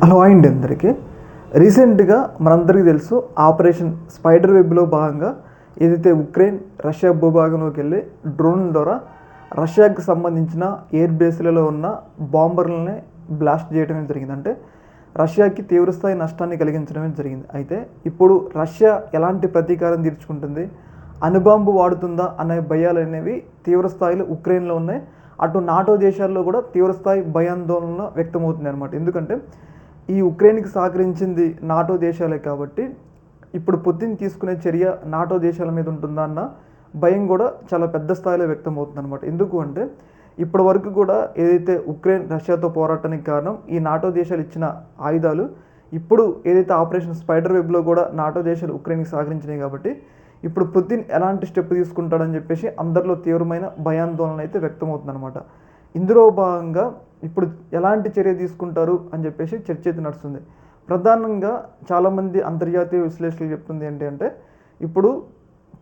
Hello అండి అందరికీ. రీసెంట్గా మనందరికీ తెలుసు ఆపరేషన్ స్పైడర్ వెబ్లో భాగంగా ఏదైతే ఉక్రెయిన్ రష్యా భూభాగంలోకి వెళ్ళి డ్రోన్ల ద్వారా రష్యాకి సంబంధించిన ఎయిర్ బేస్లలో ఉన్న బాంబర్లని బ్లాస్ట్ చేయడమే జరిగింది. అంటే రష్యాకి తీవ్రస్థాయి నష్టాన్ని కలిగించడమే జరిగింది. అయితే ఇప్పుడు రష్యా ఎలాంటి ప్రతీకారం తీర్చుకుంటుంది, అణుబాంబు వాడుతుందా అనే భయాలు అనేవి తీవ్రస్థాయిలో ఉక్రెయిన్లో ఉన్నాయి. అటు నాటో దేశాల్లో కూడా తీవ్రస్థాయి భయాందోళన వ్యక్తమవుతుంది అనమాట. ఎందుకంటే ఈ ఉక్రెయిన్కి సహకరించింది నాటో దేశాలే కాబట్టి ఇప్పుడు పుతిన్ తీసుకునే చర్య నాటో దేశాల మీద ఉంటుందా అన్న భయం కూడా చాలా పెద్ద స్థాయిలో వ్యక్తం అవుతుంది అనమాట. ఎందుకు అంటే ఇప్పటి వరకు కూడా ఏదైతే ఉక్రెయిన్ రష్యాతో పోరాటానికి కారణం ఈ నాటో దేశాలు ఇచ్చిన ఆయుధాలు, ఇప్పుడు ఏదైతే ఆపరేషన్ స్పైడర్ వెబ్లో కూడా నాటో దేశాలు ఉక్రెయిన్కి సహకరించినాయి కాబట్టి ఇప్పుడు పుతిన్ ఎలాంటి స్టెప్ తీసుకుంటాడని చెప్పేసి అందరిలో తీవ్రమైన భయాందోళన అయితే వ్యక్తమవుతుంది అనమాట. ఇందులో భాగంగా ఇప్పుడు ఎలాంటి చర్య తీసుకుంటారు అని చెప్పేసి చర్చ అయితే నడుస్తుంది. ప్రధానంగా చాలామంది అంతర్జాతీయ విశ్లేషకులు చెప్తుంది ఏంటి అంటే ఇప్పుడు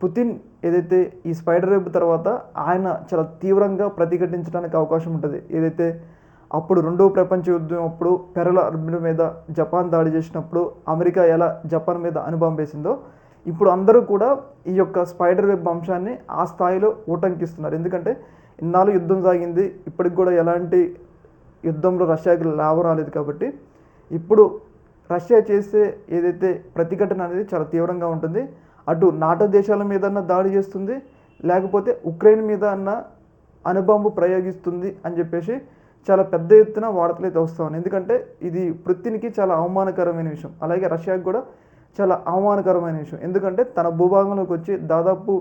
పుతిన్ ఏదైతే ఈ స్పైడర్ వెబ్ తర్వాత ఆయన చాలా తీవ్రంగా ప్రతిఘటించడానికి అవకాశం ఉంటుంది. ఏదైతే అప్పుడు రెండవ ప్రపంచ యుద్ధం అప్పుడు పెరల అర్బిన్ మీద జపాన్ దాడి చేసినప్పుడు అమెరికా ఎలా జపాన్ మీద అణుబాంబేసిందో ఇప్పుడు అందరూ కూడా ఈ యొక్క స్పైడర్ వెబ్ అంశాన్ని ఆ స్థాయిలో ఊటంకిస్తున్నారు. ఎందుకంటే ఇన్నాళ్ళు యుద్ధం సాగింది, ఇప్పటికి కూడా ఎలాంటి యుద్ధంలో రష్యాకి లాభం రాలేదు కాబట్టి ఇప్పుడు రష్యా చేసే ఏదైతే ప్రతిఘటన అనేది చాలా తీవ్రంగా ఉంటుంది. అటు నాటో దేశాల మీద దాడి చేస్తుంది, లేకపోతే ఉక్రెయిన్ మీద అణుబాంబు ప్రయోగిస్తుంది అని చెప్పేసి చాలా పెద్ద ఎత్తున వార్తలు అయితే వస్తూ ఉన్నాయి. ఎందుకంటే ఇది పుతిన్కి చాలా అవమానకరమైన విషయం, అలాగే రష్యాకి కూడా చాలా అవమానకరమైన విషయం. ఎందుకంటే తన భూభాగంలోకి వచ్చి దాదాపు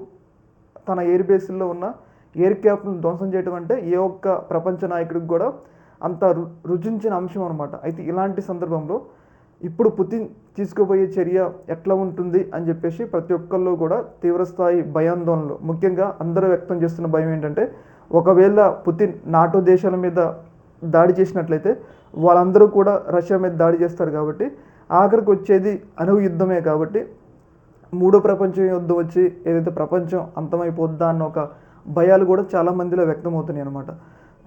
తన ఎయిర్ బేస్ల్లో ఉన్న ఎయిర్ క్రాఫ్ట్ను ధ్వంసం చేయడం అంటే ఏ ఒక్క ప్రపంచ నాయకుడికి కూడా అంత రుచించిన అంశం అనమాట. అయితే ఇలాంటి సందర్భంలో ఇప్పుడు పుతిన్ తీసుకోబోయే చర్య ఎట్లా ఉంటుంది అని చెప్పేసి ప్రతి ఒక్కళ్ళు కూడా తీవ్రస్థాయి భయాందోళనలు, ముఖ్యంగా అందరూ వ్యక్తం చేస్తున్న భయం ఏంటంటే ఒకవేళ పుతిన్ నాటో దేశాల మీద దాడి చేసినట్లయితే వాళ్ళందరూ కూడా రష్యా మీద దాడి చేస్తారు కాబట్టి ఆఖరికి వచ్చేది అణువు యుద్ధమే. కాబట్టి మూడో ప్రపంచ యుద్ధం వచ్చి ఏదైతే ప్రపంచం అంతమైపోద్దా అన్న ఒక భయాలు కూడా చాలామందిలో వ్యక్తమవుతున్నాయి అనమాట.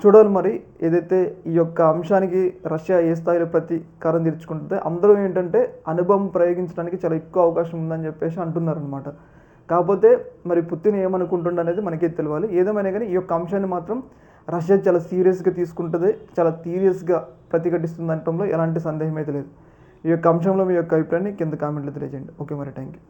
చూడాలి మరి ఏదైతే ఈ యొక్క అంశానికి రష్యా ఏ స్థాయిలో ప్రతీకారం తీర్చుకుంటుందో. అందరూ ఏంటంటే అణుబాంబు ప్రయోగించడానికి చాలా ఎక్కువ అవకాశం ఉందని చెప్పేసి అంటున్నారనమాట. కాకపోతే మరి పుతిన్ ఏమనుకుంటుండ అనేది మనకే తెలియాలి. ఏదేమైనా కానీ ఈ యొక్క అంశాన్ని మాత్రం రష్యా చాలా సీరియస్గా తీసుకుంటుంది, చాలా సీరియస్గా ప్రతిఘటిస్తుంది అనటంలో ఎలాంటి సందేహం అయితే లేదు. ఈ యొక్క అంశంలో మీ యొక్క అభిప్రాయాన్ని కింద కామెంట్లో తెలియజేయండి. ఓకే మరి, థ్యాంక్ యూ.